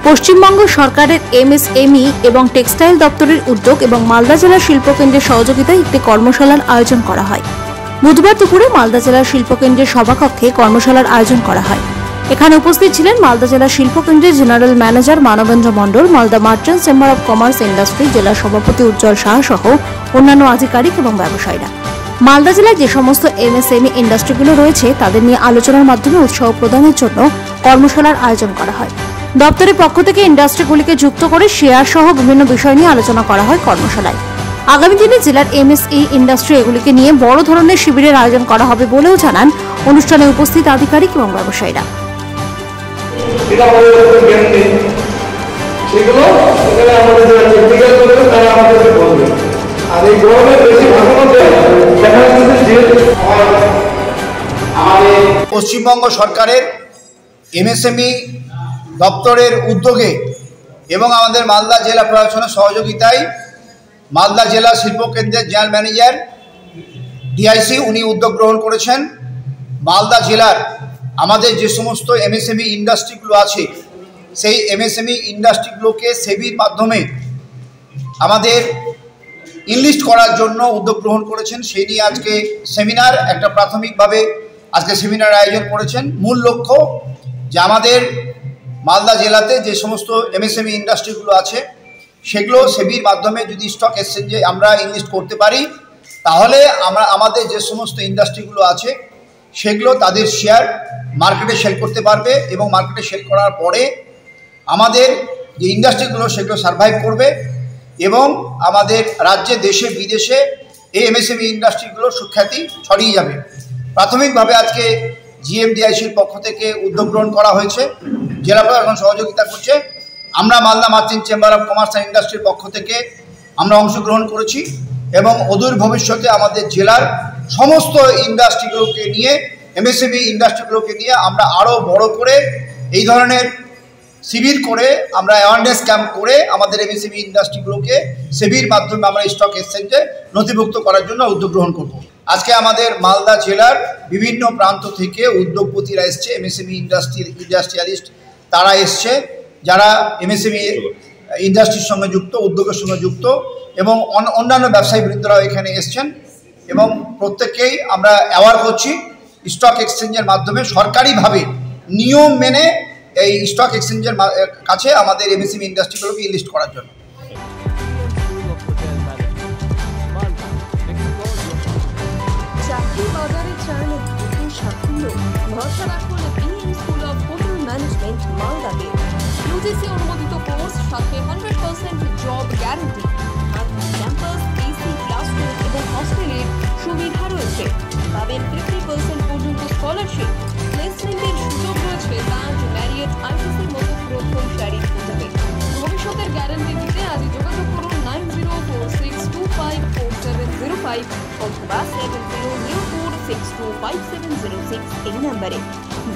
পশ্চিমবঙ্গ সরকারের এমএসএমই এবং টেক্সটাইল দপ্তরের উদ্যোগ এবং মালদা জেলা শিল্পকেন্দ্রের সহযোগিতায় একটি কর্মশালার আয়োজন করা হয়। বুধবার দুপুরে মালদা জেলা শিল্পকেন্দ্রের সভাকক্ষে কর্মশালার আয়োজন করা হয়। এখানে উপস্থিত ছিলেন মালদা জেলা শিল্পকেন্দ্রের general manager Manabendra Mondal, Malda merchants chamber of commerce industry জেলা সভাপতি উজ্জ্বল সাহা সহ অন্যান্য আধিকারিক এবং ব্যবসায়ীরা। মালদা জেলায় যে সমস্ত এমএসএমই ইন্ডাস্ট্রিগুলো রয়েছে তাদের নিয়ে আলোচনার মাধ্যমে উৎসাহ প্রদানের জন্য কর্মশালার আয়োজন করা হয়। দপ্তরের পক্ষ থেকে ইন্ডাস্ট্রিগুলিকে যুক্ত করে শেয়ার সহ বিভিন্ন বিষয় নিয়ে আলোচনা করা হয় কর্মশালায়। আগামী দিনে জেলার এমএসই ইন্ডাস্ট্রি এগুলিকে নিয়ে বড় ধরনের শিবিরের আয়োজন করা হবে বলেও জানান অনুষ্ঠানে উপস্থিত আধিকারিক এবং ব্যবসায়ীরা। পশ্চিমবঙ্গ সরকারের এমএসএমই দপ্তরের উদ্যোগে এবং আমাদের মালদা জেলা প্রশাসনের সহযোগিতায় মালদা জেলা শিল্পকেন্দ্রের জেনারেল ম্যানেজার ডিআইসি উনি উদ্যোগ গ্রহণ করেছেন। মালদা জেলার আমাদের যে সমস্ত এমএসএমই ইন্ডাস্ট্রিগুলো আছে সেই এমএসএমই ইন্ডাস্ট্রিগুলোকে সেবির মাধ্যমে আমাদের ইনলিস্ট করার জন্য উদ্যোগ গ্রহণ করেছেন। সেই নিয়ে আজকে সেমিনার একটা প্রাথমিকভাবে আজকে সেমিনার আয়োজন করেছেন। মূল লক্ষ্য যে আমাদের মালদা জেলাতে যে সমস্ত এমএসএমই ইন্ডাস্ট্রিগুলো আছে সেগুলো সেবির মাধ্যমে যদি স্টক এক্সচেঞ্জে আমরা ইনলিস্ট করতে পারি তাহলে আমাদের যে সমস্ত ইন্ডাস্ট্রিগুলো আছে সেগুলো তাদের শেয়ার মার্কেটে সেল করতে পারবে এবং মার্কেটে সেল করার পরে আমাদের যে ইন্ডাস্ট্রিগুলো সেগুলো সার্ভাইভ করবে এবং আমাদের রাজ্যে দেশে বিদেশে এই এমএসএমই ইন্ডাস্ট্রিগুলোর সুখ্যাতি ছড়িয়ে যাবে। প্রাথমিকভাবে আজকে জিএমডিআইসির পক্ষ থেকে উদ্যোগ গ্রহণ করা হয়েছে, জেলা প্রশাসন সহযোগিতা করছে। আমরা Malda merchant chamber of commerce and ইন্ডাস্ট্রির পক্ষ থেকে আমরা অংশগ্রহণ করেছি এবং অদূর ভবিষ্যতে আমাদের জেলার সমস্ত ইন্ডাস্ট্রিগুলোকে নিয়ে এমএসএমই ইন্ডাস্ট্রিগুলোকে নিয়ে আমরা আরও বড় করে এই ধরনের শিবির করে আমরা অ্যাওয়ারনেস ক্যাম্প করে আমাদের এমএসএমই ইন্ডাস্ট্রিগুলোকে সেবির মাধ্যমে আমরা স্টক এক্সচেঞ্জে নথিভুক্ত করার জন্য উদ্যোগ গ্রহণ করব। আজকে আমাদের মালদা জেলার বিভিন্ন প্রান্ত থেকে উদ্যোগপতিরা এসছে, এমএসএমই ইন্ডাস্ট্রিয়ালিস্ট তারা এসছে, যারা এমএসএমই ইন্ডাস্ট্রির সঙ্গে যুক্ত, উদ্যোগের সঙ্গে যুক্ত এবং অন্যান্য ব্যবসায়ী বৃন্দরাও এখানে এসছেন এবং প্রত্যেককেই আমরা অ্যাওয়ার করছি স্টক এক্সচেঞ্জের মাধ্যমে সরকারিভাবে নিয়ম মেনে এই স্টক এক্সচেঞ্জের কাছে আমাদের এমএসএমই ইন্ডাস্ট্রিগুলোকে লিস্ট করার জন্য। চাকরি বাজারে চান নতুন সাফল্য, ভরসা রাখুন BM school of hotel management মালদাতে। ইউজিসি অনুমোদিত কোর্স, সাথে 100% জব গ্যারান্টি, আর ক্যাম্পাস, এসি ক্লাসরুম এবং হস্টেলের সুবিধা রয়েছে। পাবেন 50% পর্যন্ত স্কলারশিপ। প্লেসমেন্টের সুযোগ রয়েছে তাজ, ম্যারিয়েট, আইটিসির মতো প্রথম সারির হোটেলে। ভবিষ্যতের গ্যারান্টি দিতে আজই যোগাযোগ করুন 9046254705 অথবা 7004625706 এই নম্বরে।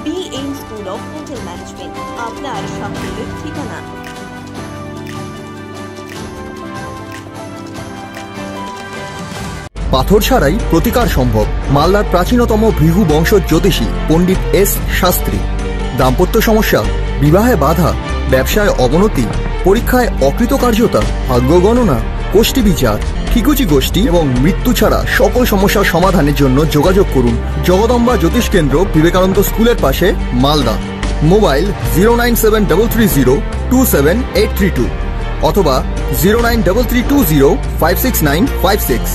BM school of hotel management, আপনার সাফল্যের ঠিকানা। পাথর ছাড়াই প্রতিকার সম্ভব। মালদার প্রাচীনতম ভৃগু বংশ জ্যোতিষী পণ্ডিত এস শাস্ত্রী। দাম্পত্য সমস্যা, বিবাহে বাধা, ব্যবসায় অবনতি, পরীক্ষায় অকৃতকার্যতা, ভাগ্য গণনা, কোষ্ঠী বিচার, ঠিকুচি গোষ্ঠী এবং মৃত্যু ছাড়া সকল সমস্যার সমাধানের জন্য যোগাযোগ করুন জগদম্বা জ্যোতিষ কেন্দ্র, বিবেকানন্দ স্কুলের পাশে, মালদা। মোবাইল 09733027832 অথবা 09332056956।